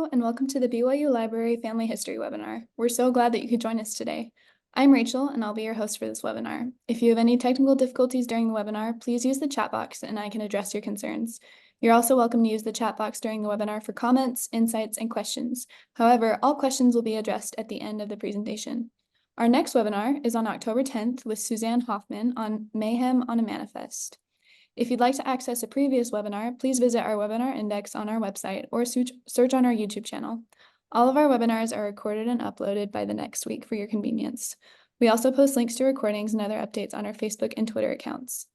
Hello, and welcome to the BYU Library Family History webinar. We're so glad that you could join us today. I'm Rachel, and I'll be your host for this webinar. If you have any technical difficulties during the webinar, please use the chat box and I can address your concerns. You're also welcome to use the chat box during the webinar for comments, insights, and questions. However, all questions will be addressed at the end of the presentation. Our next webinar is on October 10th with Suzanne Hoffman on Mayhem on a Manifest. If you'd like to access a previous webinar, please visit our webinar index on our website or search on our YouTube channel. All of our webinars are recorded and uploaded by the next week for your convenience. We also post links to recordings and other updates on our Facebook and Twitter accounts.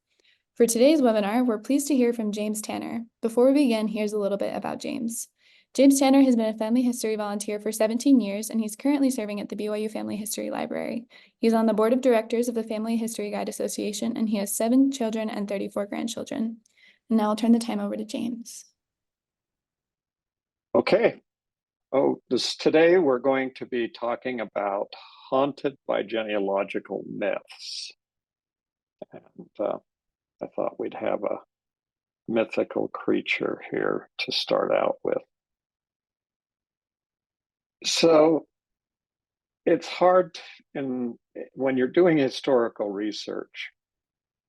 For today's webinar, we're pleased to hear from James Tanner. Before we begin, here's a little bit about James. James Tanner has been a family history volunteer for 17 years, and he's currently serving at the BYU Family History Library. He's on the board of directors of the Family History Guide Association, and he has 7 children and 34 grandchildren. And now I'll turn the time over to James. Okay. Today we're going to be talking about haunted by genealogical myths. And I thought we'd have a mythical creature here to start out with. So it's hard when you're doing historical research,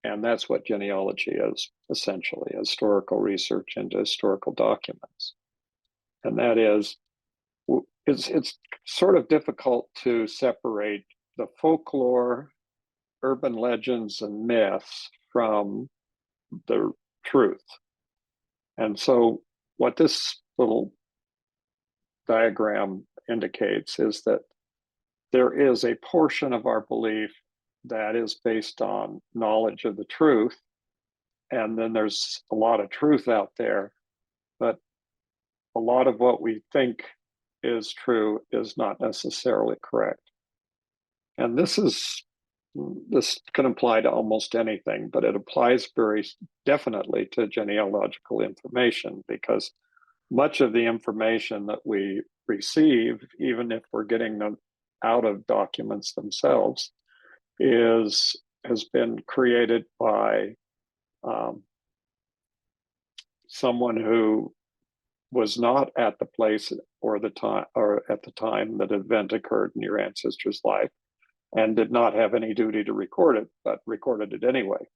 and that's what genealogy is, essentially, historical research into historical documents. And that is, it's sort of difficult to separate the folklore, urban legends, and myths from the truth. And so what this little diagram indicates is that there is a portion of our belief that is based on knowledge of the truth, and then there's a lot of truth out there, but a lot of what we think is true is not necessarily correct. And this can apply to almost anything, but it applies very definitely to genealogical information, because much of the information that we receive, even if we're getting them out of documents themselves, has been created by someone who was not at the place or at the time that event occurred in your ancestor's life, and did not have any duty to record it, but recorded it anyway.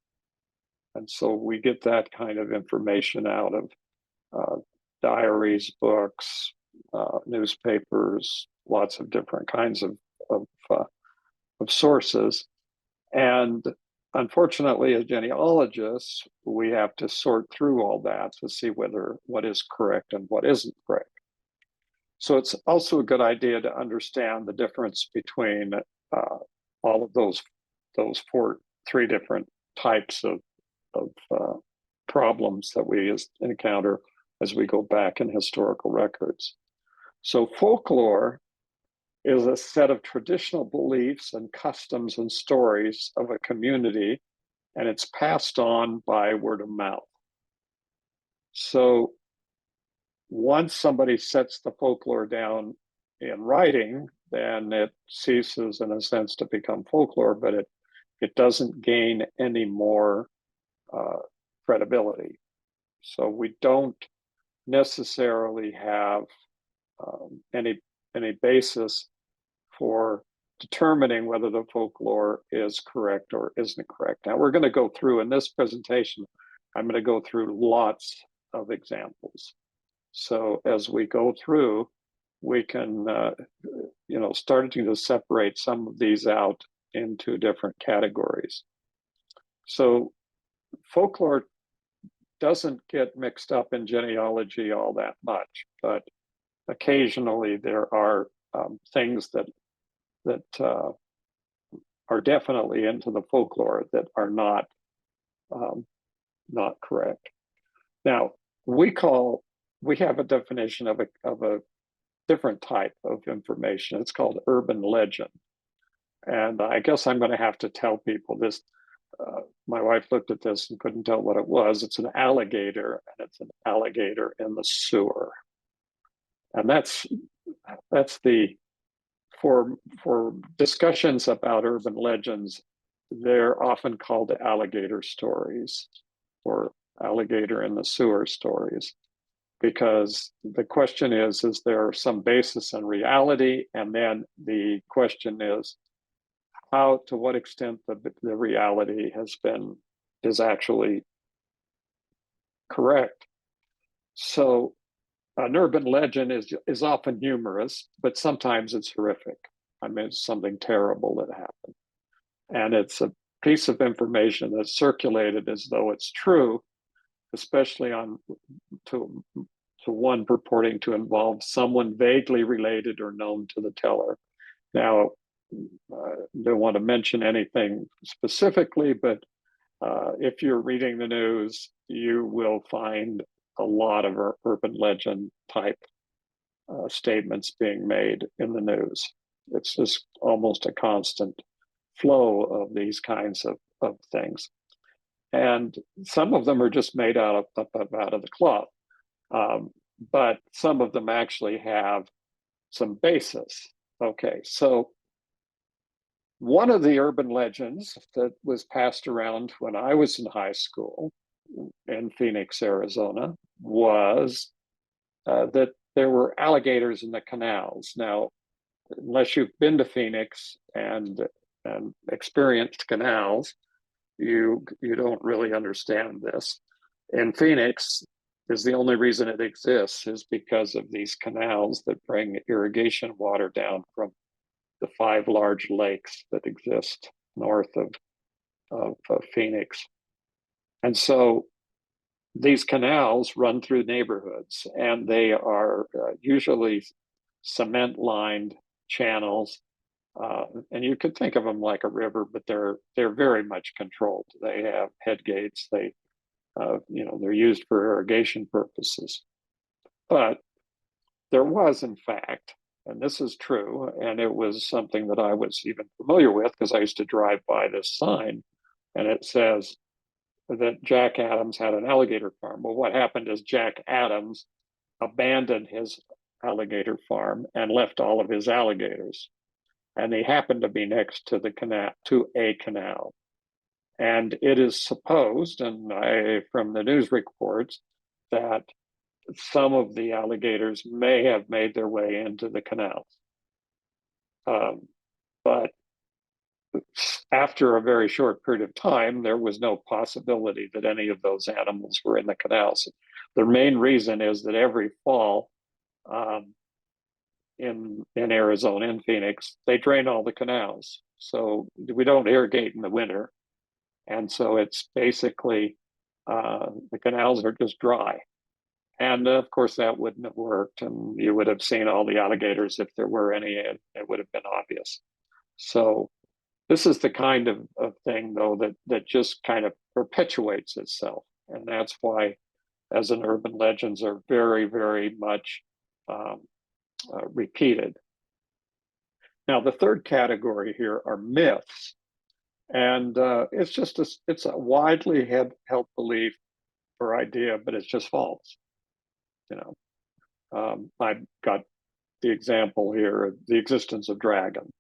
And so we get that kind of information out of diaries, books, newspapers, lots of different kinds of sources. And unfortunately, as genealogists, we have to sort through all that to see what is correct and what isn't correct. So it's also a good idea to understand the difference between all of those three different types of problems that we encounter as we go back in historical records. So folklore is a set of traditional beliefs and customs and stories of a community, and it's passed on by word of mouth. So once somebody sets the folklore down in writing, then it ceases, in a sense, to become folklore, but it doesn't gain any more credibility. So we don't necessarily have any basis for determining whether the folklore is correct or isn't correct. Now, we're going to go through, in this presentation, I'm going to go through lots of examples. So as we go through, we can, start to separate some of these out into different categories. So folklore doesn't get mixed up in genealogy all that much, but occasionally there are things that are definitely into the folklore that are not correct. Now, we have a definition of a different type of information. It's called urban legend. And I guess I'm going to have to tell people this. My wife looked at this and couldn't tell what it was. It's an alligator, and it's an alligator in the sewer. And that's for discussions about urban legends, they're often called alligator stories or alligator in the sewer stories. because the question is there some basis in reality? And then the question is, to what extent the reality is actually correct. So an urban legend is often humorous, but sometimes it's horrific. I mean, it's something terrible that happened. And it's a piece of information that's circulated as though it's true, especially to one purporting to involve someone vaguely related or known to the teller. Now, I don't want to mention anything specifically, but if you're reading the news, you will find a lot of urban legend type statements being made in the news. It's just almost a constant flow of these kinds of things. And some of them are just made out of the cloth. But some of them actually have some basis. Okay, so one of the urban legends that was passed around when I was in high school in Phoenix, Arizona, was that there were alligators in the canals. Now, unless you've been to Phoenix and experienced canals, you don't really understand this. In Phoenix, is the only reason it exists is because of these canals that bring irrigation water down from the 5 large lakes that exist north of Phoenix. And so these canals run through neighborhoods, and they are usually cement lined channels. And you could think of them like a river, but they're very much controlled. They have head gates. They're used for irrigation purposes. But there was, in fact, and this is true, and it was something that I was even familiar with because I used to drive by this sign, and it says that Jack Adams had an alligator farm. Well, what happened is Jack Adams abandoned his alligator farm and left all of his alligators. And they happened to be next to a canal. And it is supposed, from the news reports, that some of the alligators may have made their way into the canals. But after a very short period of time, there was no possibility that any of those animals were in the canals. The main reason is that every fall in Arizona, in Phoenix, they drain all the canals. So we don't irrigate in the winter. And so it's basically the canals are just dry. And of course, that wouldn't have worked. And you would have seen all the alligators if there were any, and it would have been obvious. So this is the kind of thing, though, that just kind of perpetuates itself. And that's why, as an urban legends are very, very much repeated. Now, the third category here are myths. And it's a widely held belief or idea, but it's just false. I've got the example here of the existence of dragon.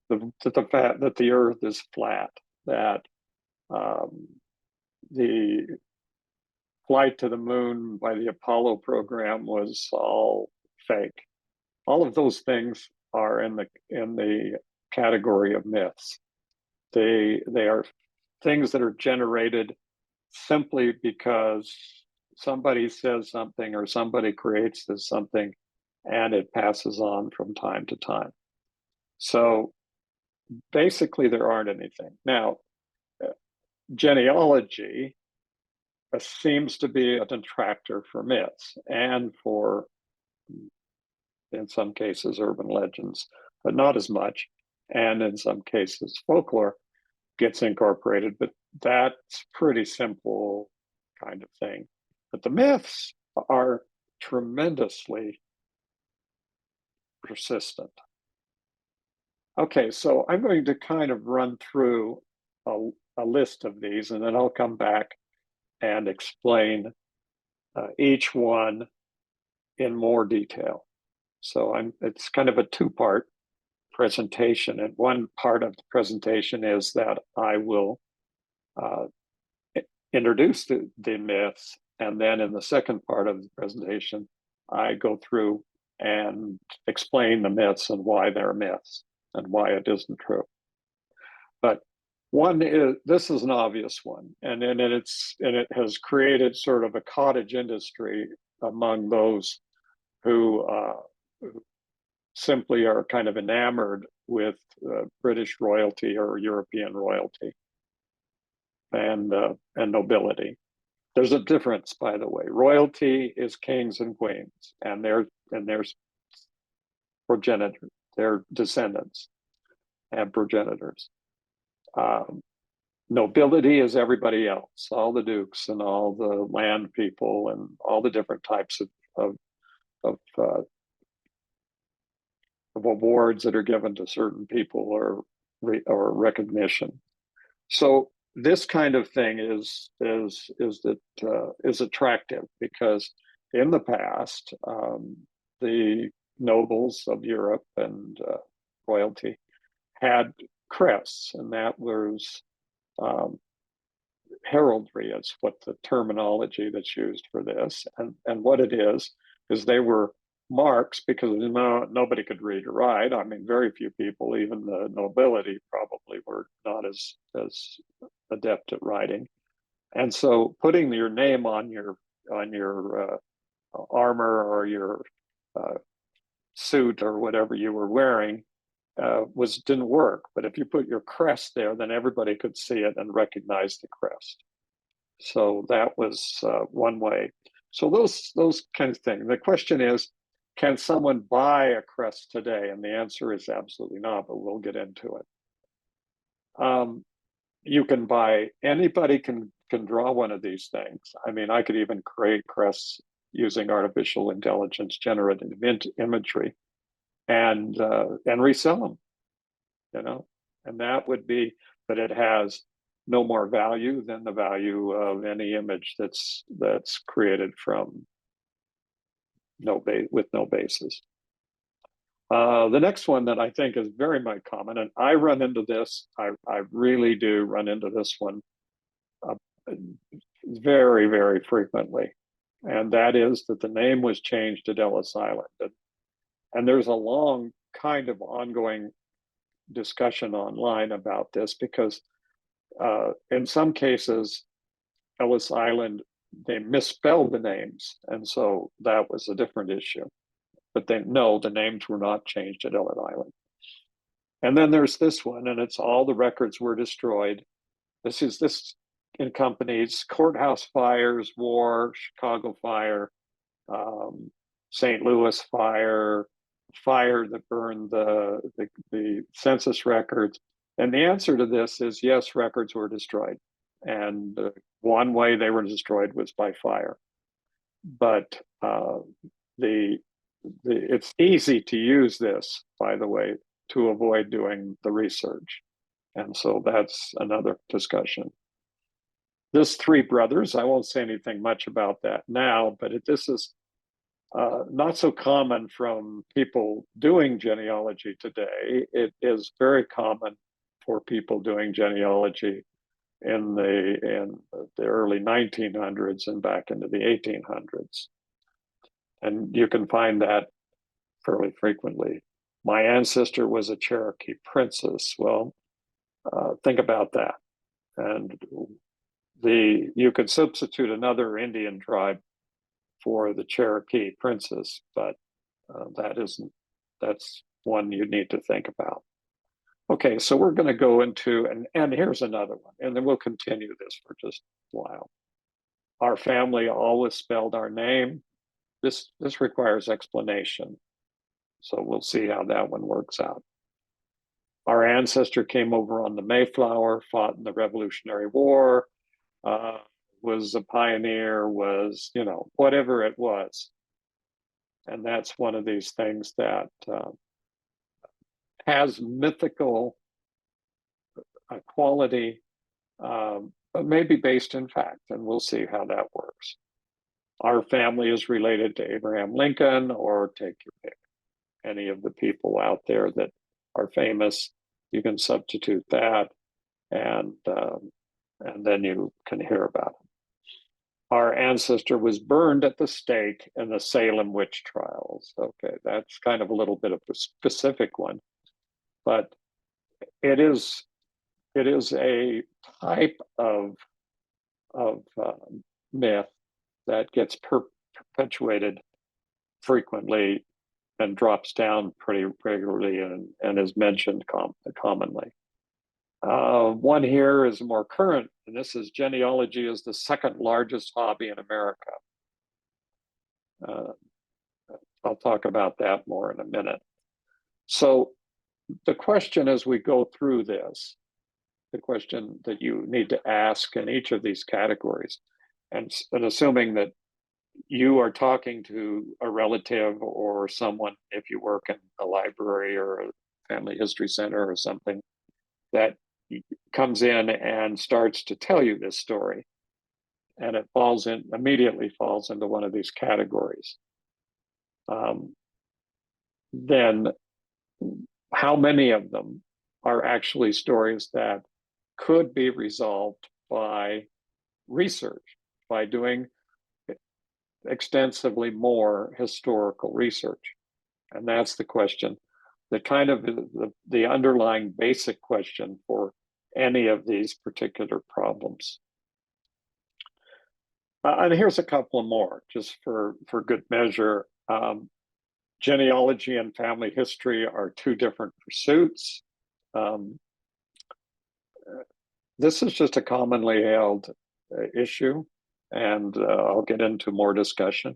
The fact that the earth is flat, that the flight to the moon by the Apollo program was all fake. All of those things are in the category of myths. They are things that are generated simply because somebody says something or somebody creates this something, and it passes on from time to time. So basically, there aren't anything. Now, genealogy seems to be a detractor for myths and for, in some cases, urban legends, but not as much. And in some cases, folklore gets incorporated, but that's pretty simple kind of thing. But the myths are tremendously persistent. Okay, so I'm going to kind of run through a list of these, and then I'll come back and explain each one in more detail. So it's kind of a two-part presentation, and one part of the presentation is that I will introduce the myths, and then in the second part of the presentation, I go through and explain the myths and why they're myths and why it isn't true. But one is, this is an obvious one, and it has created sort of a cottage industry among those who simply are kind of enamored with British royalty or European royalty and nobility. There's a difference, by the way. Royalty is kings and queens, and there's progenitors, their descendants and progenitors. Nobility is everybody else, all the dukes and all the land people and all the different types of awards that are given to certain people or recognition. So this kind of thing is attractive because in the past the nobles of Europe and royalty had crests, and that was heraldry is what the terminology that's used for this, and what it is they were marks because nobody could read or write. I mean, very few people, even the nobility, probably were not as adept at writing, and so putting your name on your armor or your suit or whatever you were wearing didn't work. But if you put your crest there, then everybody could see it and recognize the crest. So that was one way. So those kinds of things. The question is, can someone buy a crest today? And the answer is absolutely not, but we'll get into it. You can buy, anybody can draw one of these things. I mean, I could even create crests using artificial intelligence, generative imagery, and resell them, you know, and that would be that it has no more value than the value of any image that's created from with no basis. The next one that I think is very much common, and I run into this, I really do run into this one very, very frequently, and that is that the name was changed to Ellis Island. And there's a long kind of ongoing discussion online about this because in some cases, Ellis Island, they misspelled the names. And so that was a different issue. But the names were not changed at Ellis Island. And then there's this one, and it's all the records were destroyed. This encompanies courthouse fires, war, Chicago fire, St. Louis fire that burned the census records. And the answer to this is yes, records were destroyed. And one way they were destroyed was by fire. But it's easy to use this, by the way, to avoid doing the research. And so that's another discussion. This Three Brothers, I won't say anything much about that now, but this is not so common from people doing genealogy today. It is very common for people doing genealogy in the early 1900s and back into the 1800s. And you can find that fairly frequently. My ancestor was a Cherokee princess. Well, think about that. And you could substitute another Indian tribe for the Cherokee princess, but that's one you need to think about. Okay, so we're going to go into, and here's another one, and then we'll continue this for just a while. Our family always spelled our name. This requires explanation, so we'll see how that one works out. Our ancestor came over on the Mayflower, fought in the Revolutionary War, was a pioneer, was, whatever it was. And that's one of these things that has mythical quality, but maybe based in fact, and we'll see how that works. Our family is related to Abraham Lincoln, or take your pick. Any of the people out there that are famous, you can substitute that, and then you can hear about it. our ancestor was burned at the stake in the Salem witch trials. Okay, that's kind of a little bit of a specific one, but it is a type of myth that gets perpetuated frequently and drops down pretty regularly and is mentioned commonly. One here is more current, and this is genealogy is the second largest hobby in America. Uh, I'll talk about that more in a minute. So the question as we go through this, the question that you need to ask in each of these categories, and assuming that you are talking to a relative or someone, if you work in a library or a family history center or something, that comes in and starts to tell you this story, and it immediately falls into one of these categories. Then how many of them are actually stories that could be resolved by research, by doing extensively more historical research? And that's the question, the kind of the underlying basic question for any of these particular problems. And here's a couple more, just for good measure. Genealogy and family history are two different pursuits. This is just a commonly held issue, and I'll get into more discussion.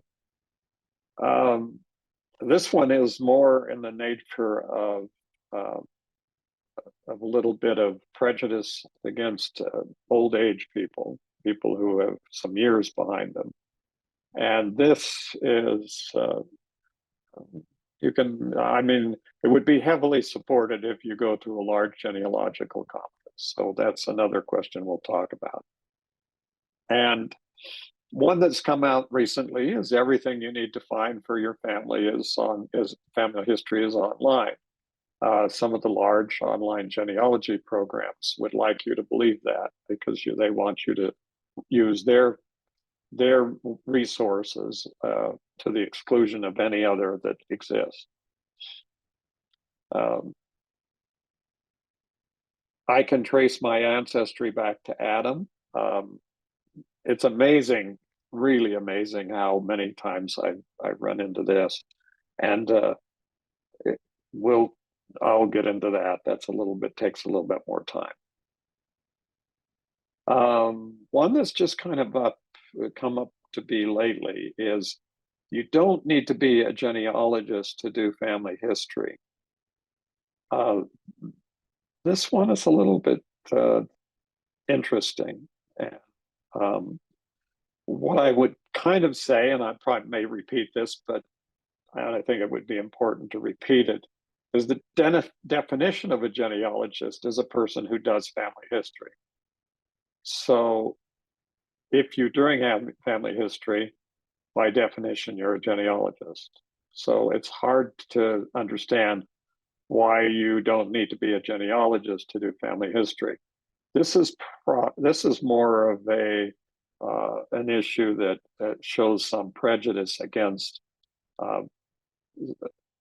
This one is more in the nature of a little bit of prejudice against old age people who have some years behind them. And this is, it would be heavily supported if you go to a large genealogical conference. So that's another question we'll talk about. And one that's come out recently is everything you need to find for your family is family history is online. Some of the large online genealogy programs would like you to believe that because they want you to use their resources to the exclusion of any other that exists. I can trace my ancestry back to Adam. It's amazing, really amazing how many times I've run into this, and I'll get into that. Takes a little bit more time. One that's just kind of come up to be lately is you don't need to be a genealogist to do family history. This one is a little bit interesting. And what I would kind of say, and I probably may repeat this, but I think it would be important to repeat it, is the definition of a genealogist is a person who does family history. So if you're doing family history, by definition, you're a genealogist. So it's hard to understand why you don't need to be a genealogist to do family history. This is more of an issue that shows some prejudice against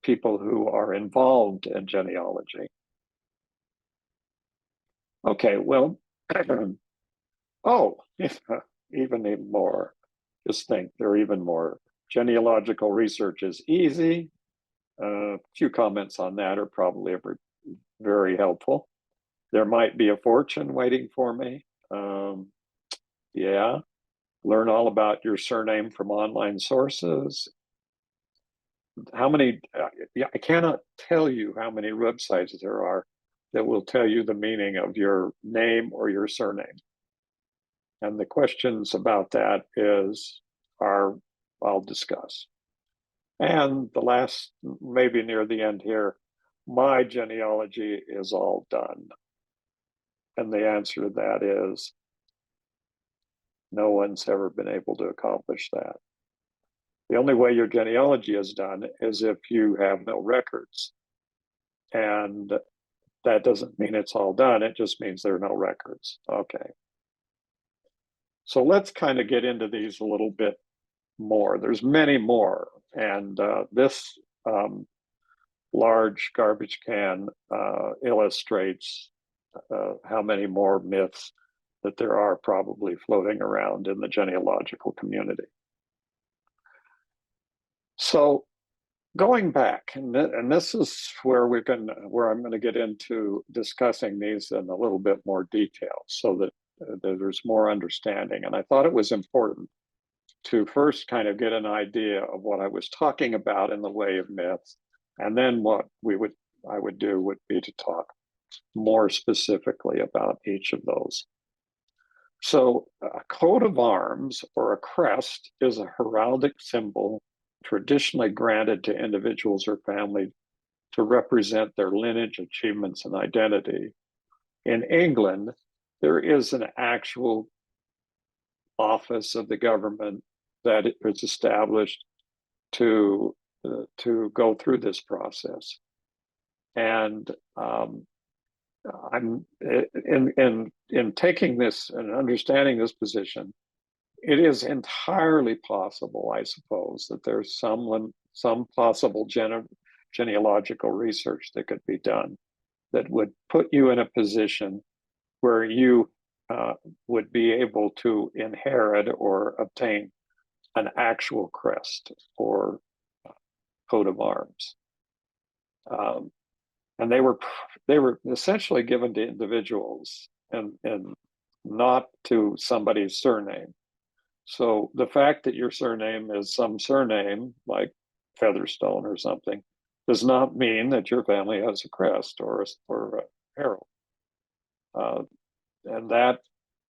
people who are involved in genealogy. Okay, well, even more. Just think, there are even more. Genealogical research is easy. A few comments on that are probably very helpful. There might be a fortune waiting for me. Yeah. Learn all about your surname from online sources. I cannot tell you how many websites there are that will tell you the meaning of your name or your surname. And the questions about that I'll discuss. And the last, maybe near the end here, my genealogy is all done. And the answer to that is no one's ever been able to accomplish that. The only way your genealogy is done is if you have no records. And that doesn't mean it's all done. It just means there are no records. Okay. So let's kind of get into these a little bit more. There's many more, and this large garbage can illustrates how many more myths that there are probably floating around in the genealogical community. So going back, and this is where I'm going to get into discussing these in a little bit more detail, so that there's more understanding. And I thought it was important to first kind of get an idea of what I was talking about in the way of myths, and then what I would do would be to talk more specifically about each of those. So a coat of arms or a crest is a heraldic symbol traditionally granted to individuals or family to represent their lineage, achievements, and identity. In England, there is an actual office of the government that is established to go through this process. And I'm in taking this and understanding this position, it is entirely possible, I suppose, that there's some possible genealogical research that could be done that would put you in a position where you would be able to inherit or obtain an actual crest or coat of arms. And they were essentially given to individuals and not to somebody's surname. So the fact that your surname is some surname like Featherstone or something does not mean that your family has a crest or a herald. And that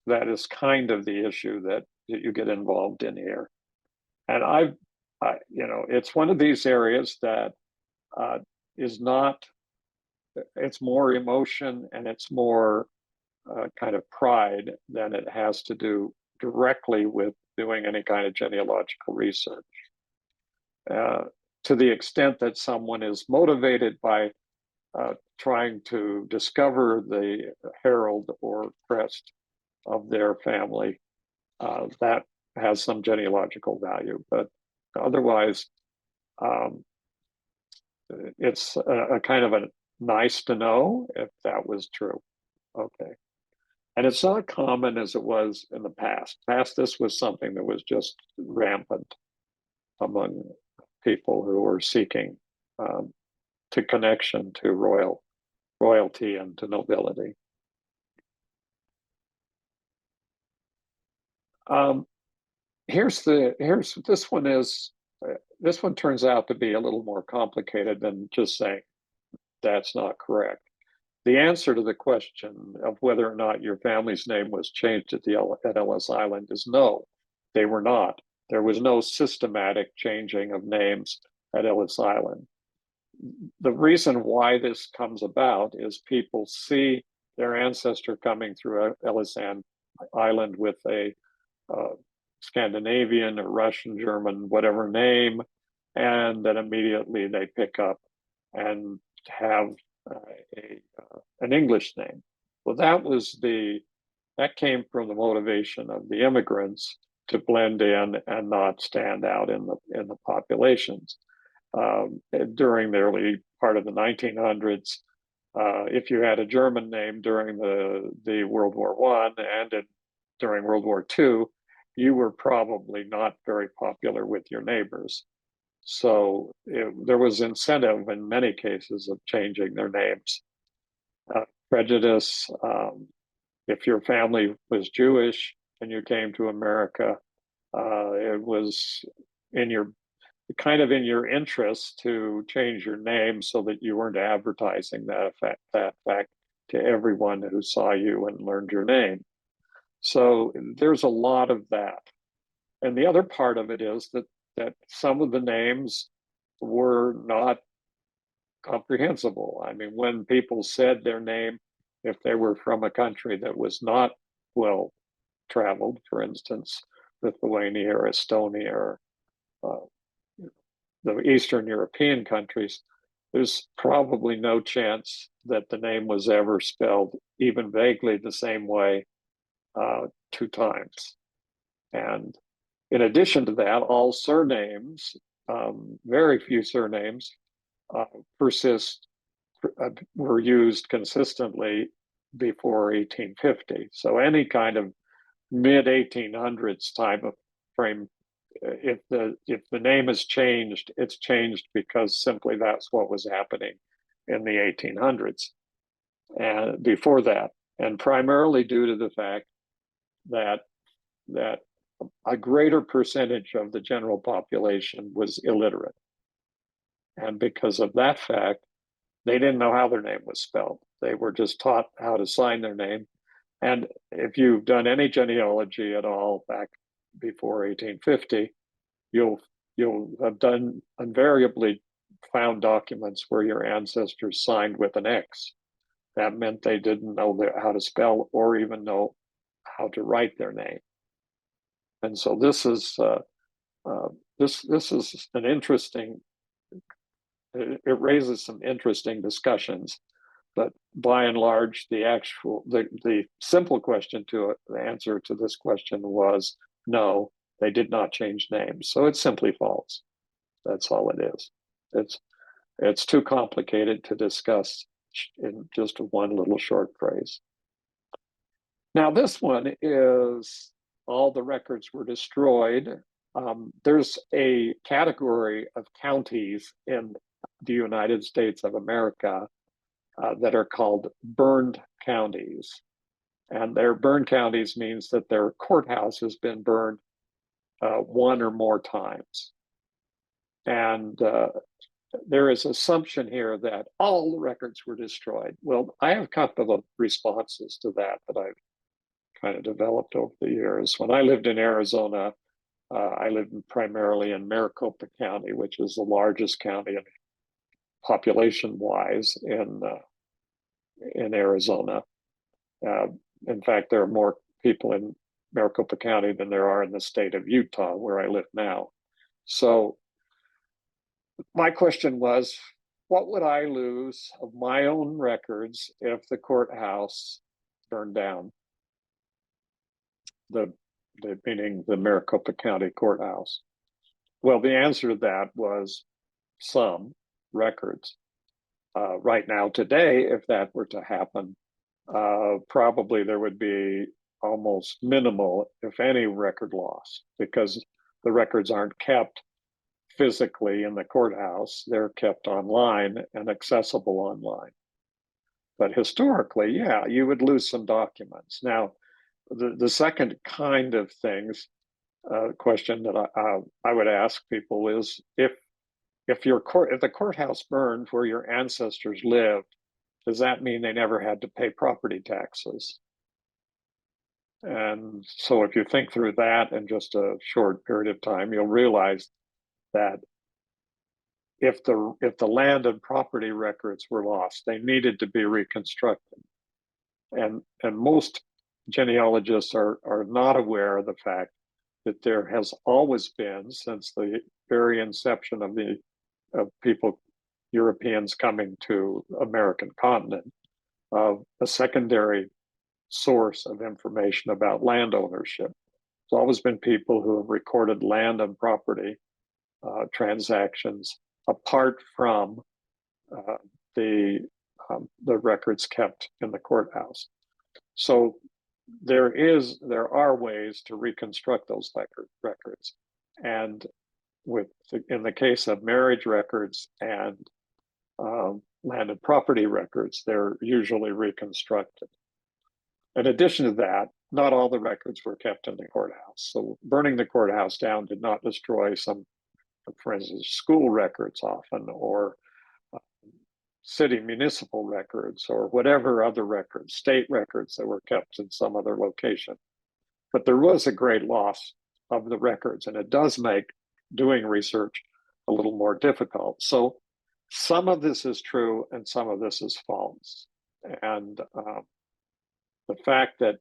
is kind of the issue that you get involved in here. And it's one of these areas that is not. It's more emotion and it's more kind of pride than it has to do directly with doing any kind of genealogical research. To the extent that someone is motivated by trying to discover the herald or crest of their family, that has some genealogical value. But otherwise, it's a kind of a nice to know if that was true. Okay. And it's not common as it was in the past. This was something that was just rampant among people who were seeking to connection to royalty and to nobility. Here's this one is this one turns out to be a little more complicated than just saying that's not correct. The answer to the question of whether or not your family's name was changed at Ellis Island is no, they were not. There was no systematic changing of names at Ellis Island. The reason why this comes about is people see their ancestor coming through Ellis Island with a Scandinavian or Russian, German, whatever name, and then immediately they pick up and have an English name. Well, that came from the motivation of the immigrants to blend in and not stand out in the populations. During the early part of the 1900s, if you had a German name during the World War I and during World War II, you were probably not very popular with your neighbors. So there was incentive in many cases of changing their names. Prejudice, if your family was Jewish and you came to America, it was in your interest to change your name so that you weren't advertising that fact to everyone who saw you and learned your name. So there's a lot of that. And the other part of it is that some of the names were not comprehensible. I mean, when people said their name, if they were from a country that was not well traveled, for instance, Lithuania or Estonia or the Eastern European countries, there's probably no chance that the name was ever spelled even vaguely the same way two times. And in addition to that, all surnames, very few surnames, uh, persist, were used consistently before 1850. So any kind of mid 1800s type of frame, if the name is changed, it's changed because simply that's what was happening in the 1800s and before that, and primarily due to the fact that that a greater percentage of the general population was illiterate, and because of that fact, they didn't know how their name was spelled. They were just taught how to sign their name. And if you've done any genealogy at all back before 1850, you'll have done invariably found documents where your ancestors signed with an X. That meant they didn't know how to spell or even know how to write their name. And so this is this is an interesting. It raises some interesting discussions, but by and large, the simple question to the answer to this question was no. They did not change names, so it's simply false. That's all it is. It's too complicated to discuss in just one little short phrase. Now, this one is all the records were destroyed. There's a category of counties in the United States of America that are called burned counties. And their burned counties means that their courthouse has been burned one or more times. And there is assumption here that all the records were destroyed. Well, I have a couple of responses to that I've kind of developed over the years. When I lived in Arizona, I lived primarily in Maricopa County, which is the largest county population-wise in Arizona. In fact, there are more people in Maricopa County than there are in the state of Utah, where I live now. So my question was, what would I lose of my own records if the courthouse burned down? Meaning the Maricopa County courthouse. Well, the answer to that was some records. Right now, today, if that were to happen, probably there would be almost minimal, if any, record loss, because the records aren't kept physically in the courthouse. They're kept online and accessible online. But historically, yeah, you would lose some documents. Now, the second kind of things question that I would ask people is if the courthouse burned where your ancestors lived, does that mean they never had to pay property taxes? And so if you think through that in just a short period of time, you'll realize that if the land and property records were lost, they needed to be reconstructed. And most genealogists are not aware of the fact that there has always been, since the very inception of people, Europeans coming to American continent, a secondary source of information about land ownership. There's always been people who have recorded land and property transactions apart from the records kept in the courthouse. So there are ways to reconstruct those records, and in the case of marriage records and land and property records, they're usually reconstructed. In addition to that, not all the records were kept in the courthouse. So burning the courthouse down did not destroy some, for instance, school records often, or city municipal records, or whatever other records, state records that were kept in some other location. But there was a great loss of the records, and it does make doing research a little more difficult. So some of this is true and some of this is false. And the fact that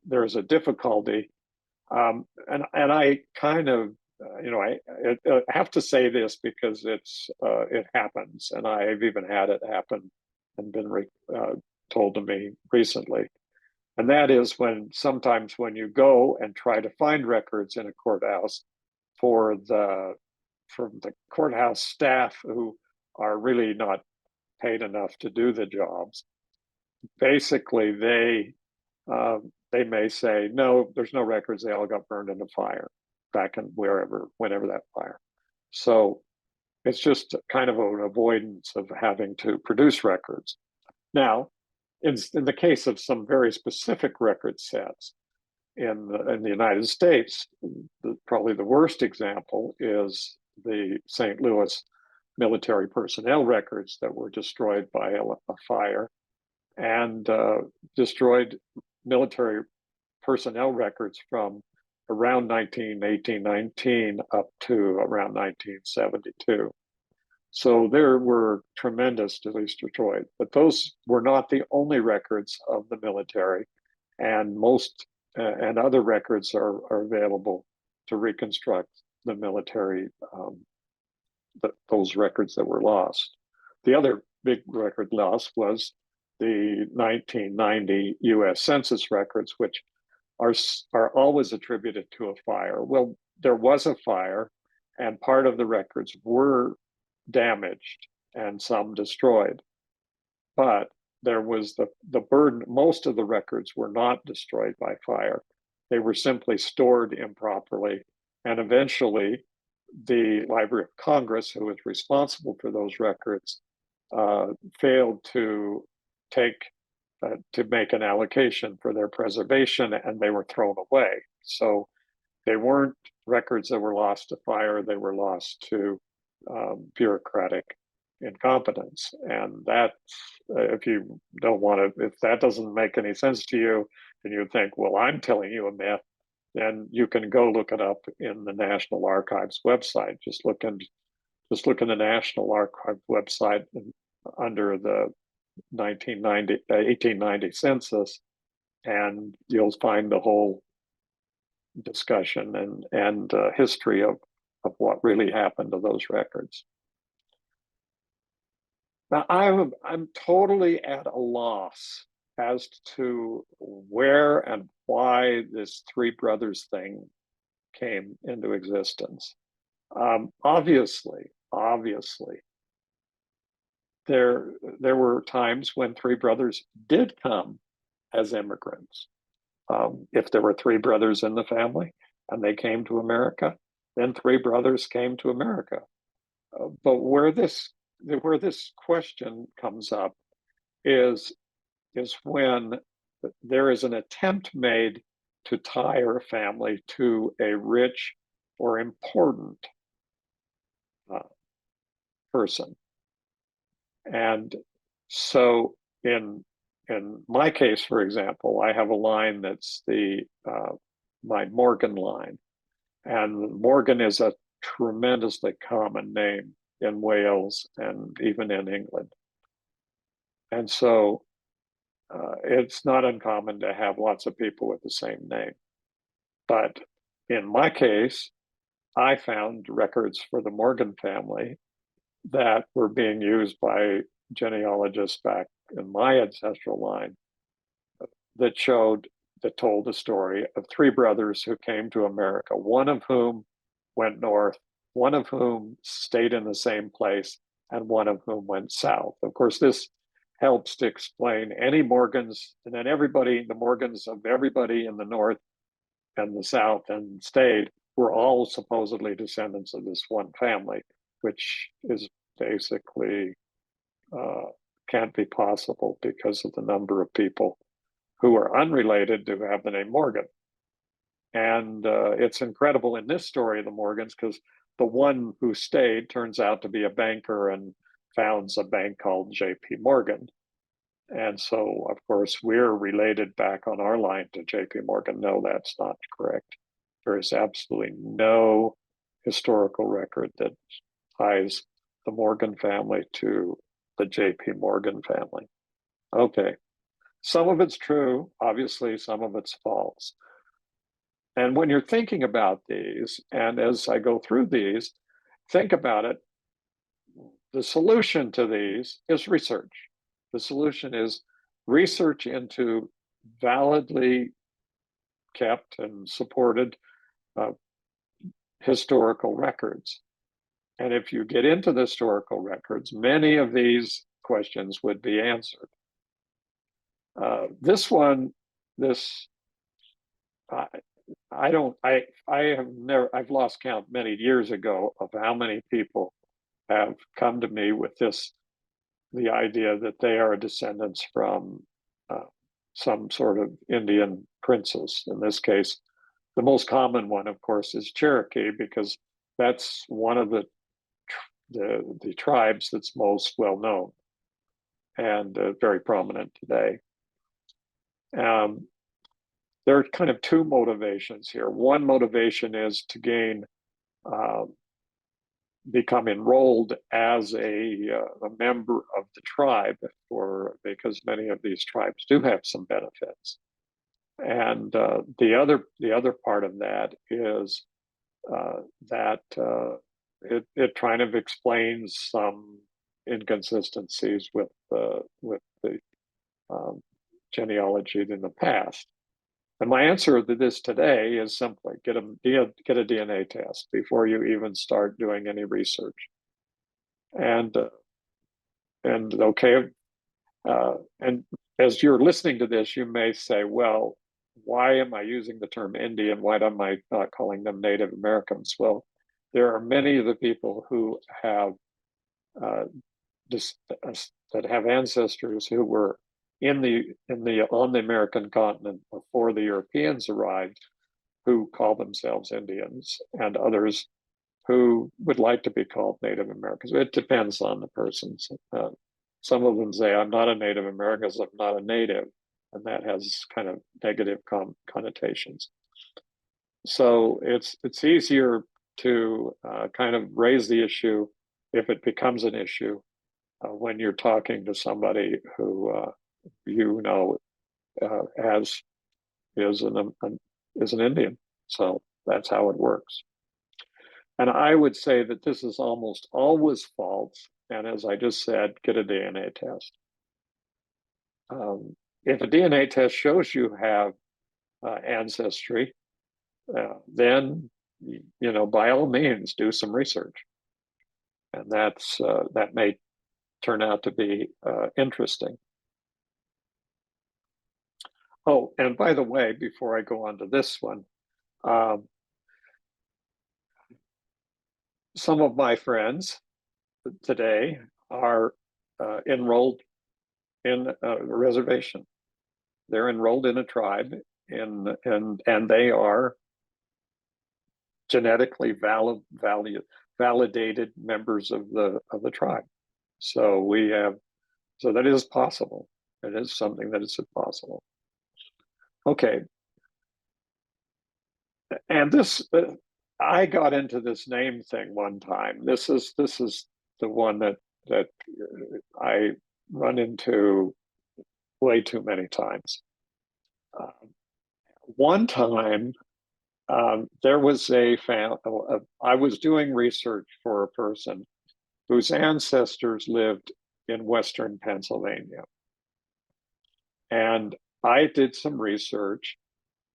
there's a difficulty, and I kind of, I have to say this because it happens, and I've even had it happen and been told to me recently. And that is when sometimes when you go and try to find records in a courthouse for from the courthouse staff who are really not paid enough to do the jobs, basically they may say, no, there's no records. They all got burned in a fire back in whenever that fire. So it's just kind of an avoidance of having to produce records. Now, in the case of some very specific record sets in the United States, probably the worst example is the St. Louis military personnel records that were destroyed by a fire and destroyed military personnel records from around 1819 up to around 1972. So there were tremendously destroyed, but those were not the only records of the military, and most and other records are available to reconstruct the military, those records that were lost. The other big record loss was the 1990 U.S. Census records, which are always attributed to a fire. Well, there was a fire, and part of the records were damaged and some destroyed. But there was the burden. Most of the records were not destroyed by fire. They were simply stored improperly. And eventually, the Library of Congress, who was responsible for those records, failed to make an allocation for their preservation, and they were thrown away. So they weren't records that were lost to fire, they were lost to bureaucratic incompetence. And that, if you don't want to, if that doesn't make any sense to you, and you think, well, I'm telling you a myth, then you can go look it up in the National Archives website. Just look in the National Archives website under the 1890 census, and you'll find the whole discussion and history of what really happened to those records. Now, I'm totally at a loss as to where and why this Three Brothers thing came into existence. Obviously, there were times when three brothers did come as immigrants. If there were three brothers in the family and they came to America, then three brothers came to America. But where this question comes up is when there is an attempt made to tie a family to a rich or important person. And so in my case, for example, I have a line that's my Morgan line. And Morgan is a tremendously common name in Wales and even in England. And so it's not uncommon to have lots of people with the same name. But in my case, I found records for the Morgan family that were being used by genealogists back in my ancestral line that told the story of three brothers who came to America, one of whom went north, one of whom stayed in the same place, and one of whom went south. Of course, this helps to explain any Morgans, and then the Morgans of everybody in the north and the south and stayed were all supposedly descendants of this one family, which is basically can't be possible because of the number of people who are unrelated to have the name Morgan. And it's incredible in this story of the Morgans because the one who stayed turns out to be a banker and founds a bank called J.P. Morgan. And so, of course, we're related back on our line to J.P. Morgan. No, that's not correct. There is absolutely no historical record that ties the Morgan family to the J.P. Morgan family. Okay. Some of it's true, obviously, some of it's false. And when you're thinking about these, and as I go through these, think about it. The solution to these is research. The solution is research into validly kept and supported historical records. And if you get into the historical records, many of these questions would be answered. This one, this I don't I have never I've lost count many years ago of how many people have come to me with the idea that they are descendants from some sort of Indian princess. In this case, the most common one, of course, is Cherokee, because that's one of the tribes that's most well known and very prominent today. There are kind of two motivations here. One motivation is to become enrolled as a member of the tribe, because many of these tribes do have some benefits. And the other part of that is that it kind of explains some inconsistencies with the genealogy in the past. And my answer to this today is simply get a DNA test before you even start doing any research. And okay, and as you're listening to this, you may say, well, why am I using the term Indian? Why am I not calling them Native Americans? Well, there are many of the people who have that have ancestors who were on the American continent before the Europeans arrived, who call themselves Indians, and others who would like to be called Native Americans. It depends on the person. Some of them say, I'm not a Native American, I'm not a native, and that has kind of negative connotations. So it's easier to kind of raise the issue if it becomes an issue when you're talking to somebody who is an Indian. So that's how it works. And I would say that this is almost always false. And as I just said, get a DNA test. If a DNA test shows you have ancestry, then by all means do some research, and that may turn out to be interesting. Oh, and by the way, before I go on to this one, some of my friends today are enrolled in a reservation. They're enrolled in a tribe, and they are genetically validated members of the tribe. So that is possible. It is something that is possible. Okay. And I got into this name thing one time. This is the one that I run into way too many times. One time, there was I was doing research for a person whose ancestors lived in Western Pennsylvania. And I did some research,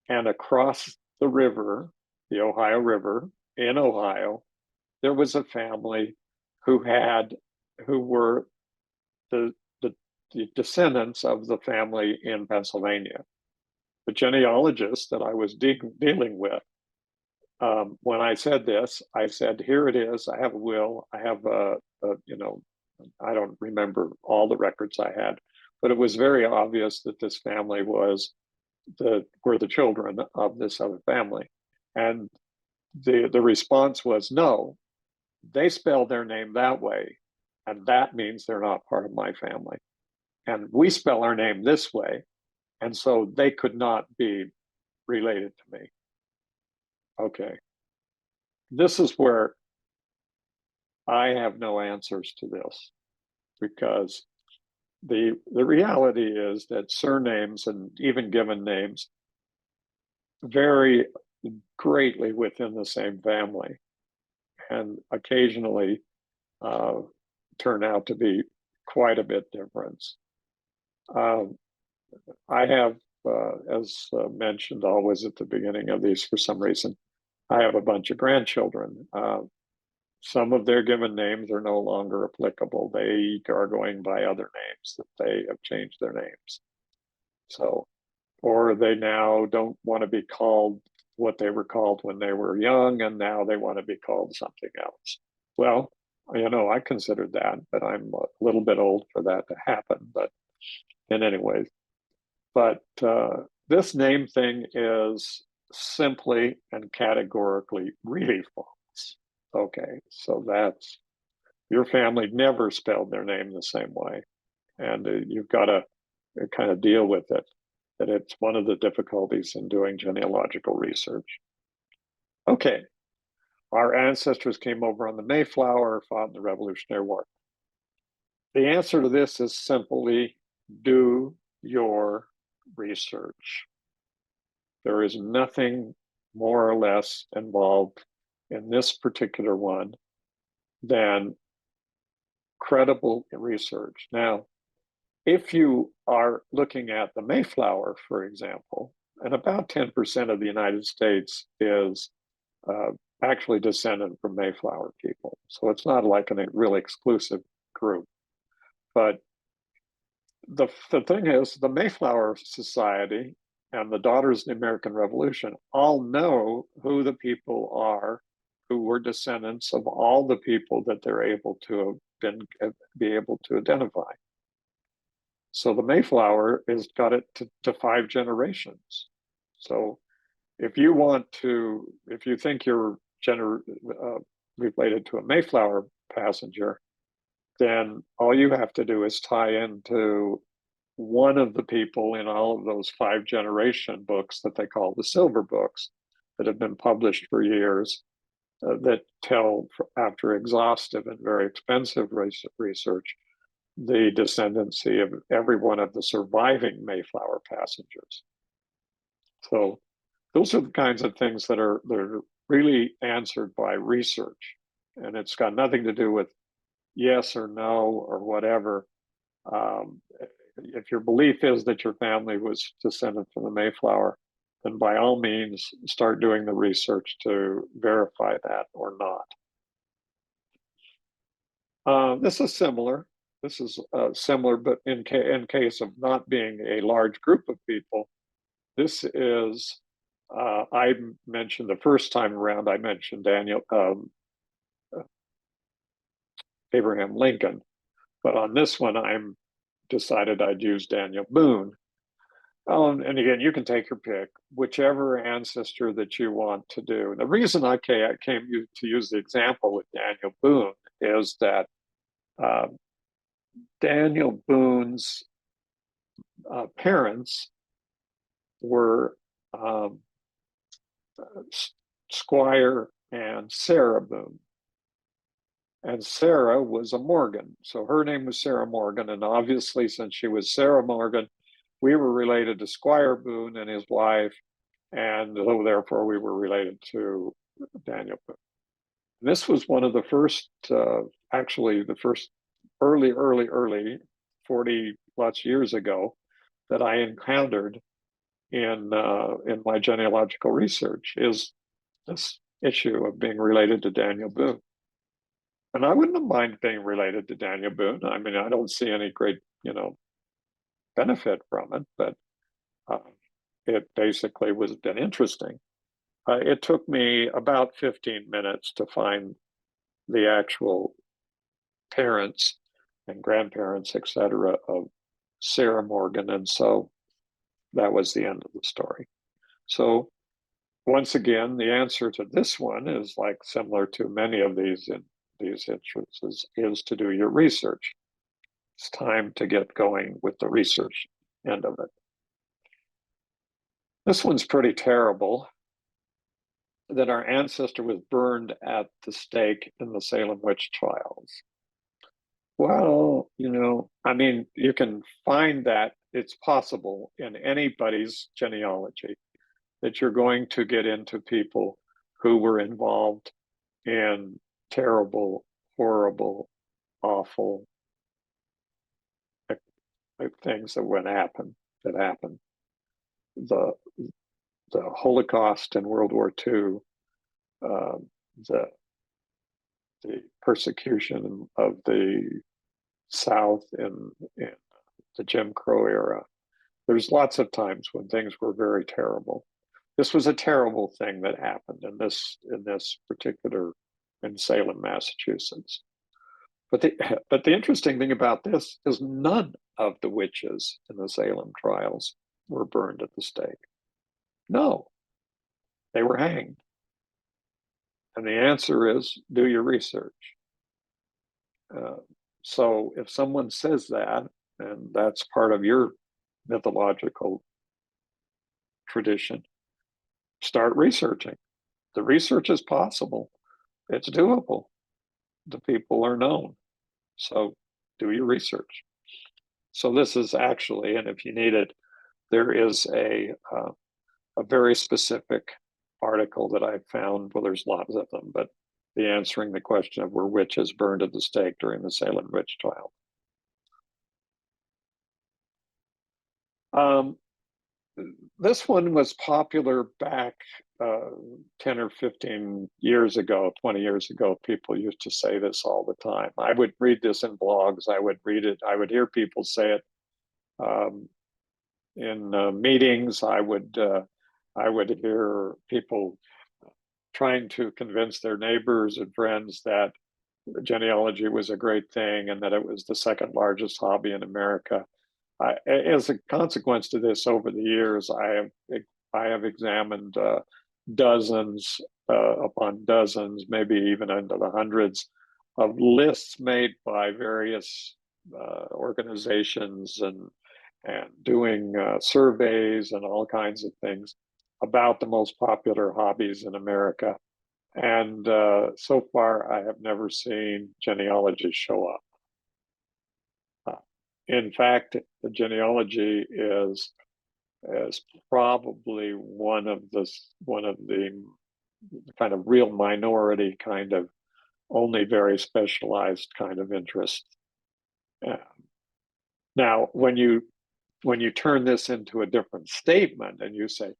and across the river, the Ohio River in Ohio, there was a family who were the descendants of the family in Pennsylvania. The genealogist that I was dealing with, when I said this, I said, here it is. I have a will. I have I don't remember all the records I had, but it was very obvious that this family were the children of this other family. And the response was, no, they spelled their name that way, and that means they're not part of my family. And we spell our name this way, and so they could not be related to me. Okay. This is where I have no answers to this, because the reality is that surnames and even given names vary greatly within the same family, and occasionally turn out to be quite a bit different. I have as mentioned always at the beginning of these, for some reason, I have a bunch of grandchildren. Some of their given names are no longer applicable. They are going by other names that they have changed their names. So, or they now don't want to be called what they were called when they were young, and now they want to be called something else. Well, I considered that, but I'm a little bit old for that to happen. But in any way, this name thing is simply and categorically really false. Okay, so that's your family never spelled their name the same way, and you've got to kind of deal with it. That it's one of the difficulties in doing genealogical research. Okay, our ancestors came over on the Mayflower, fought in the Revolutionary War. The answer to this is simply do your research. There is nothing more or less involved in this particular one than credible research. Now, if you are looking at the Mayflower, for example, and about 10% of the United States is actually descended from Mayflower people. So it's not like a really exclusive group. But the thing is, the Mayflower Society and the Daughters of the American Revolution all know who the people are who were descendants of all the people that they're able to be able to identify. So the Mayflower has got it to 5 generations. So if you think you're related to a Mayflower passenger, then all you have to do is tie into one of the people in all of those 5 generation books that they call the silver books that have been published for years that tell, after exhaustive and very expensive research, the descendancy of every one of the surviving Mayflower passengers. So those are the kinds of things that are really answered by research. And it's got nothing to do with yes or no or whatever. If your belief is that your family was descended from the Mayflower, then by all means start doing the research to verify that or not. This is similar. This is similar, but in case of not being a large group of people, this is, I mentioned the first time around, I mentioned Abraham Lincoln, but on this one, I'm decided I'd use Daniel Boone. And again, you can take your pick, whichever ancestor that you want to do. And the reason I came to use the example with Daniel Boone is that Daniel Boone's parents were Squire and Sarah Boone. And Sarah was a Morgan. So her name was Sarah Morgan. And obviously, since she was Sarah Morgan, we were related to Squire Boone and his wife. And so therefore, we were related to Daniel Boone. And this was one of the first, actually, the first early 40 plus years ago that I encountered in my genealogical research is this issue of being related to Daniel Boone. And I wouldn't have minded being related to Daniel Boone. I mean, I don't see any great, benefit from it, but it basically was been interesting. It took me about 15 minutes to find the actual parents and grandparents, etc., of Sarah Morgan, and so that was the end of the story. So once again, the answer to this one is like similar to many of these instances, is to do your research. It's time to get going with the research end of it. This one's pretty terrible, that our ancestor was burned at the stake in the Salem witch trials. Well, I mean, you can find that it's possible in anybody's genealogy that you're going to get into people who were involved in terrible, horrible, awful things that happened. the the Holocaust and World War II, the persecution of the South in the Jim Crow era. There's lots of times when things were very terrible. This was a terrible thing that happened in this particular in Salem, Massachusetts. But the interesting thing about this is none of the witches in the Salem trials were burned at the stake. No, they were hanged. And the answer is do your research. So if someone says that, and that's part of your mythological tradition, start researching. The research is possible. It's doable. The people are known. So do your research. So this is actually, and if you need it, there is a very specific article that I found. Well, there's lots of them, but the answering the question of were witches burned at the stake during the Salem witch trial. This one was popular back 10 or 15 years ago, 20 years ago. People used to say this all the time. I would read this in blogs. I would read it. I would hear people say it in meetings. I would hear people trying to convince their neighbors and friends that genealogy was a great thing and that it was the second largest hobby in America. As a consequence to this, over the years, I have examined dozens upon dozens, maybe even into the hundreds, of lists made by various organizations and doing surveys and all kinds of things about the most popular hobbies in America. And so far, I have never seen genealogy show up. In fact, the genealogy is probably one of the kind of real minority kind of only very specialized kind of interest. Now, when you turn this into a different statement and you say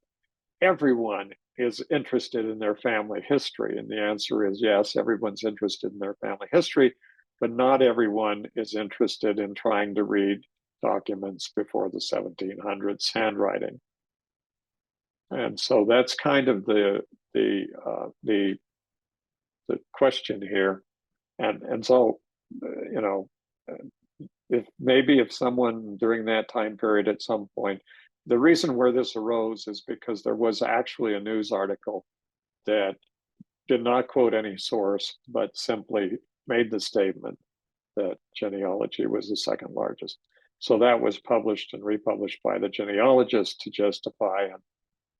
everyone is interested in their family history, and the answer is yes, everyone's interested in their family history, but not everyone is interested in trying to read documents before the 1700s handwriting. And so that's kind of the question here. And so, you know, if someone during that time period at some point, the reason where this arose is because there was actually a news article that did not quote any source, but simply made the statement that genealogy was the second largest. So that was published and republished by the genealogists to justify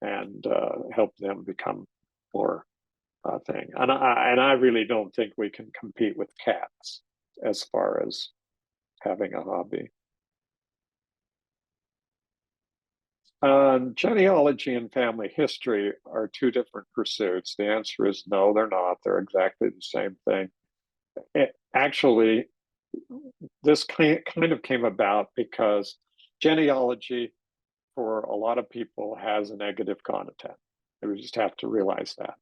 and help them become more thing. And I really don't think we can compete with cats as far as having a hobby. Genealogy and family history are two different pursuits. The answer is no, they're not. They're exactly the same thing. Actually, this kind of came about because genealogy, for a lot of people, has a negative connotation. We just have to realize that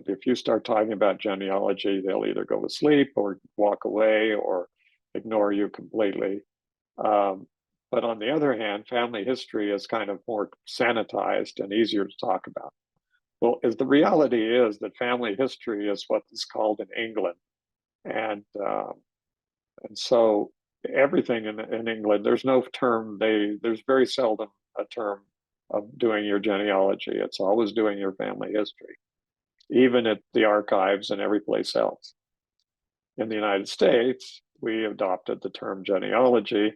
if you start talking about genealogy, they'll either go to sleep or walk away or ignore you completely. But on the other hand, family history is kind of more sanitized and easier to talk about. Well, the reality is that family history is what is called in England, and so everything in England, there's no term. There's very seldom a term of doing your genealogy. It's always doing your family history, even at the archives and every place else. In the United States, we adopted the term genealogy.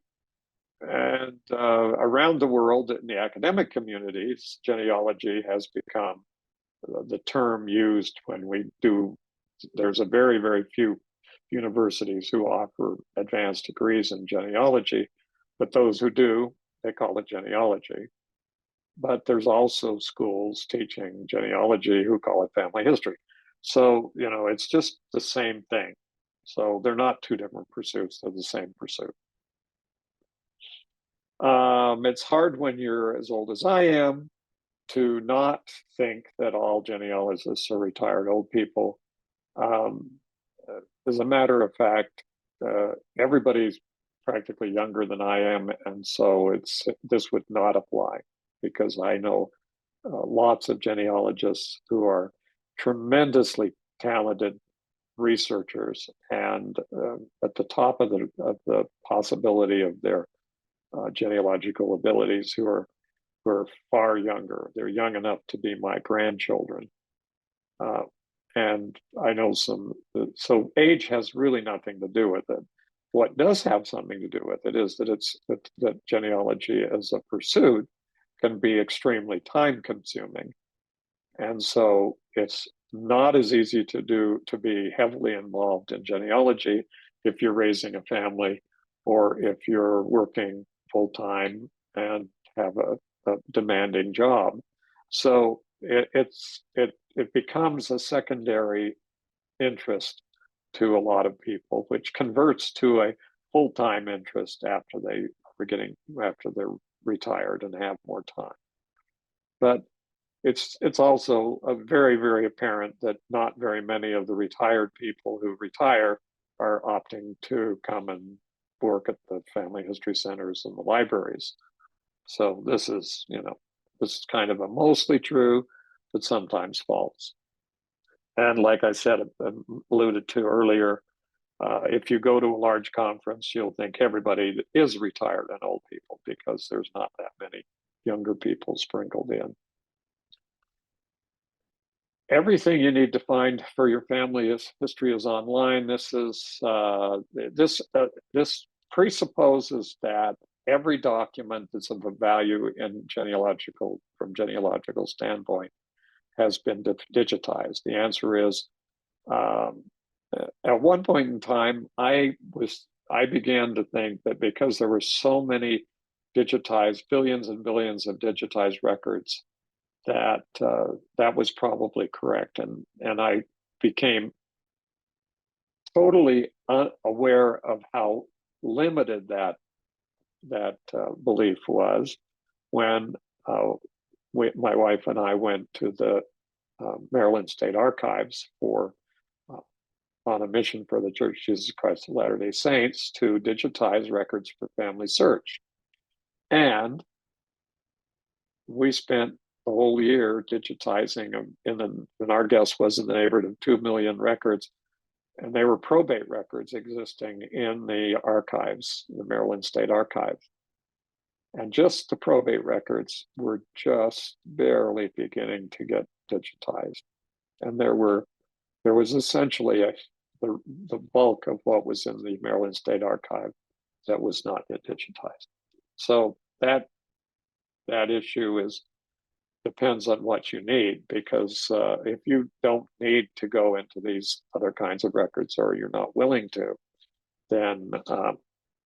And around the world in the academic communities, genealogy has become the term used when we do. There's a very, very few universities who offer advanced degrees in genealogy, but those who do, they call it genealogy. But there's also schools teaching genealogy who call it family history. So, you know, it's just the same thing. So they're not two different pursuits, they're the same pursuit. It's hard when you're as old as I am to not think that all genealogists are retired old people. Um, as a matter of fact, everybody's practically younger than I am, and so this would not apply because I know lots of genealogists who are tremendously talented researchers and at the top of the possibility of their genealogical abilities who are far younger. They're young enough to be my grandchildren. Uh, and I know so age has really nothing to do with it. What does have something to do with it is that genealogy as a pursuit can be extremely time consuming. And so it's not as easy to be heavily involved in genealogy if you're raising a family or if you're working full time and have a demanding job. So it becomes a secondary interest to a lot of people, which converts to a full time interest after they're retired and have more time. But it's also very apparent that not very many of the retired people who retire are opting to come and work at the family history centers and the libraries. So this is kind of a mostly true, but sometimes false. And like I said, alluded to earlier, if you go to a large conference, you'll think everybody is retired and old people because there's not that many younger people sprinkled in. Everything you need to find for your family history is online. This presupposes that every document that's of a value from genealogical standpoint has been digitized. The answer is, at one point in time, I began to think that because there were so many digitized, billions and billions of digitized records, that was probably correct, and I became totally unaware of how limited that belief was when my wife and I went to the Maryland State Archives on a mission for the Church of Jesus Christ of Latter-day Saints to digitize records for family search, and we spent the whole year digitizing them, and our guess was in the neighborhood of 2 million records, and they were probate records existing in the archives, the Maryland State Archives. And just the probate records were just barely beginning to get digitized. And there was essentially the bulk of what was in the Maryland State Archive that was not yet digitized. So that issue depends on what you need, because if you don't need to go into these other kinds of records, or you're not willing to, then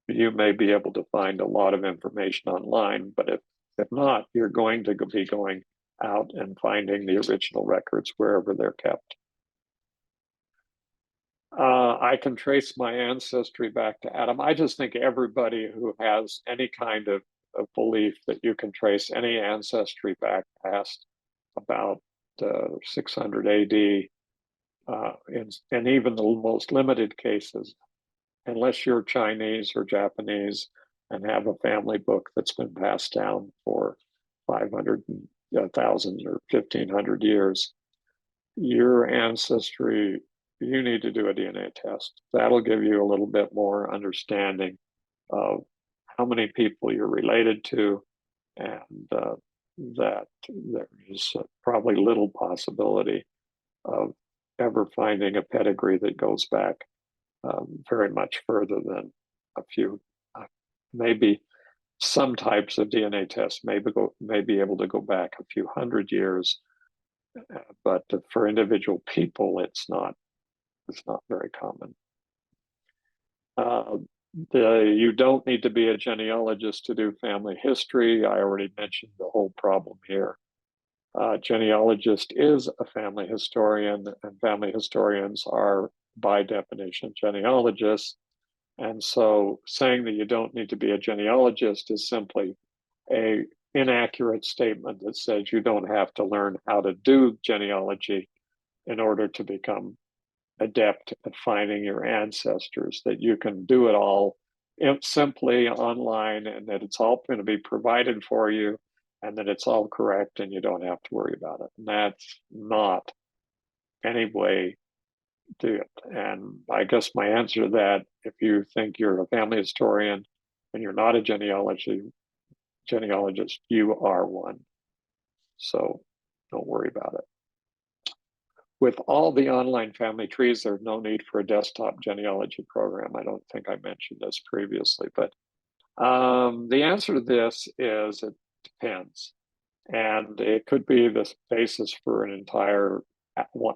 you may be able to find a lot of information online. But if not, you're going to be going out and finding the original records wherever they're kept. I can trace my ancestry back to Adam. I just think everybody who has any kind of belief that you can trace any ancestry back past about 600 AD, in even the most limited cases, unless you're Chinese or Japanese and have a family book that's been passed down for 500, 1,000 or 1,500 years, your ancestry, you need to do a DNA test. That'll give you a little bit more understanding of how many people you're related to, and that there is probably little possibility of ever finding a pedigree that goes back very much further than a few. Maybe some types of DNA tests may be able to go back a few hundred years, but for individual people, it's not very common. You don't need to be a genealogist to do family history. I already mentioned the whole problem here. Genealogist is a family historian, and family historians are, by definition, genealogists. And so saying that you don't need to be a genealogist is simply a inaccurate statement that says you don't have to learn how to do genealogy in order to become adept at finding your ancestors, that you can do it all simply online, and that it's all going to be provided for you, and that it's all correct and you don't have to worry about it. And that's not any way to do it. And I guess my answer to that, if you think you're a family historian and you're not a genealogist, you are one. So don't worry about it. With all the online family trees, there's no need for a desktop genealogy program. I don't think I mentioned this previously, but the answer to this is it depends. And it could be the basis for an entire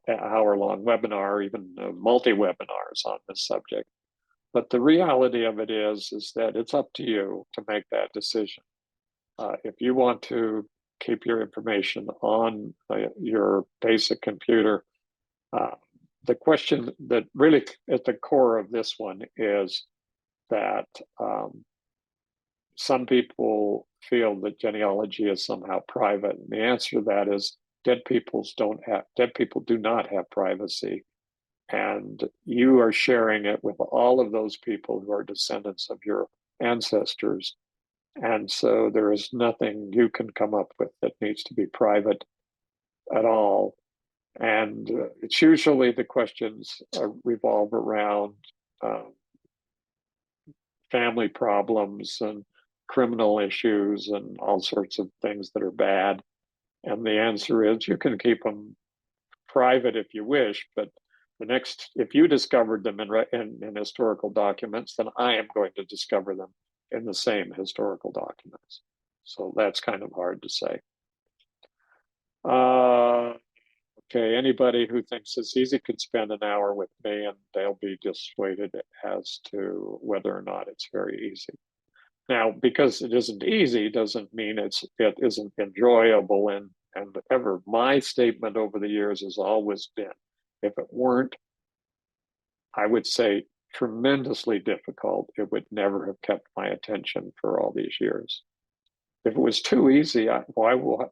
hour-long webinar, even multi-webinars on this subject. But the reality of it is that it's up to you to make that decision. If you want to keep your information on your basic computer, the question that really at the core of this one is that some people feel that genealogy is somehow private. And the answer to that is dead people do not have privacy. And you are sharing it with all of those people who are descendants of your ancestors. And so there is nothing you can come up with that needs to be private at all. And it's usually the questions revolve around family problems and criminal issues and all sorts of things that are bad. And the answer is you can keep them private if you wish, but if you discovered them in historical documents, then I am going to discover them in the same historical documents. So that's kind of hard to say. Okay, anybody who thinks it's easy could spend an hour with me and they'll be dissuaded as to whether or not it's very easy. Now, because it isn't easy doesn't mean it isn't enjoyable and ever. My statement over the years has always been, if it weren't, I would say, tremendously difficult, it would never have kept my attention for all these years. If it was too easy, why would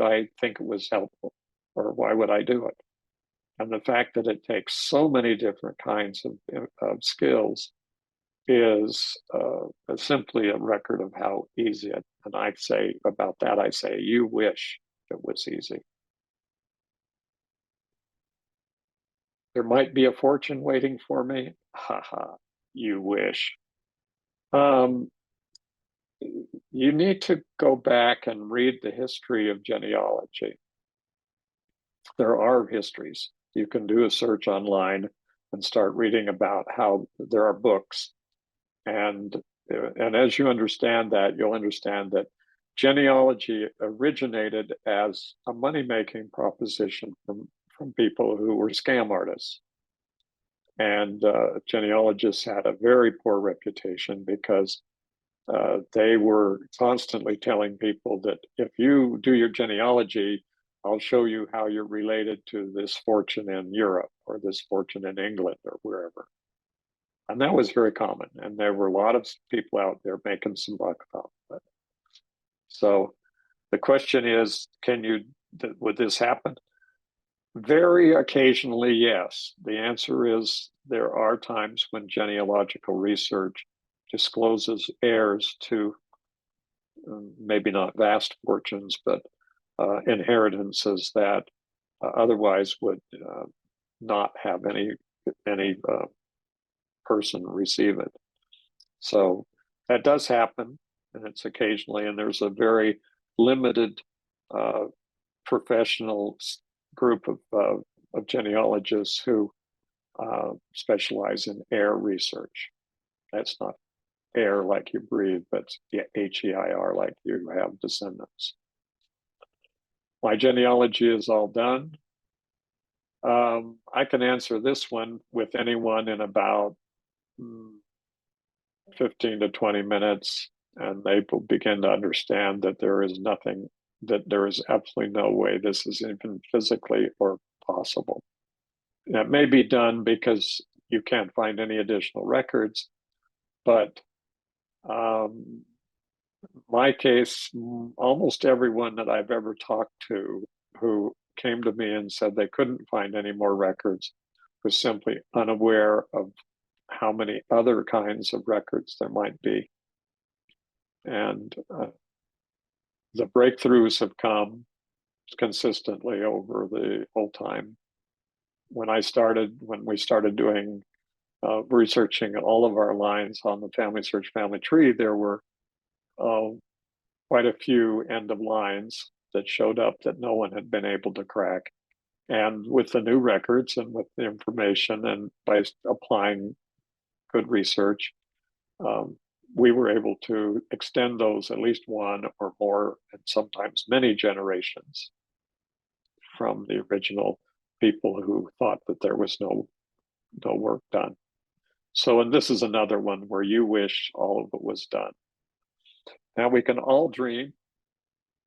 I think it was helpful, or why would I do it? And the fact that it takes so many different kinds of skills is simply a record of how easy it. And I say about that, I say, you wish it was easy. There might be a fortune waiting for me. Haha, you wish. You need to go back and read the history of genealogy. There are histories. You can do a search online and start reading about how there are books. And as you understand that, you'll understand that genealogy originated as a money-making proposition from people who were scam artists. And genealogists had a very poor reputation because they were constantly telling people that if you do your genealogy, I'll show you how you're related to this fortune in Europe or this fortune in England or wherever. And that was very common. And there were a lot of people out there making some buck about it. So the question is, would this happen? Very occasionally, yes. The answer is there are times when genealogical research discloses heirs to maybe not vast fortunes, but inheritances that otherwise would not have any person receive it. So that does happen, and it's occasionally, and there's a very limited professional group of genealogists who specialize in heir research. That's not air like you breathe, but HEIR like you have descendants. My genealogy is all done. I can answer this one with anyone in about 15 to 20 minutes, and they will begin to understand that there is absolutely no way this is even physically or possible. That may be done because you can't find any additional records, but My case, almost everyone that I've ever talked to who came to me and said they couldn't find any more records was simply unaware of how many other kinds of records there might be. And the breakthroughs have come consistently over the whole time. When we started doing researching all of our lines on the Family Search family tree, there were uh, quite a few end of lines that showed up that no one had been able to crack. And with the new records and with the information and by applying good research, um, we were able to extend those at least one or more and sometimes many generations from the original people who thought that there was no work done. So, and this is another one where you wish all of it was done. Now we can all dream,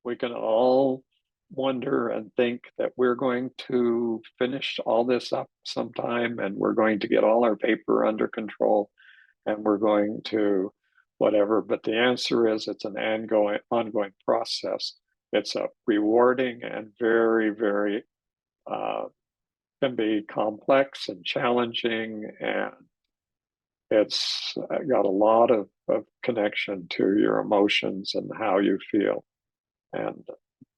we can all wonder and think that we're going to finish all this up sometime and we're going to get all our paper under control and we're going to whatever. But the answer is it's an ongoing process. It's a rewarding and very, very can be complex and challenging, and it's got a lot of connection to your emotions and how you feel. And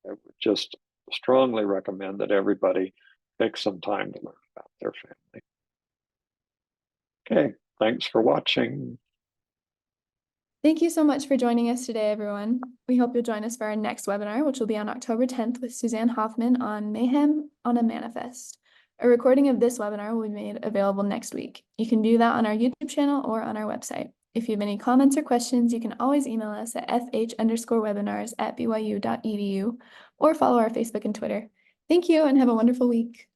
I would just strongly recommend that everybody take some time to learn about their family. Okay, thanks for watching. Thank you so much for joining us today, everyone. We hope you'll join us for our next webinar, which will be on October 10th with Suzanne Hoffman on Mayhem on a Manifest. A recording of this webinar will be made available next week. You can view that on our YouTube channel or on our website. If you have any comments or questions, you can always email us at fh_webinars@byu.edu or follow our Facebook and Twitter. Thank you and have a wonderful week.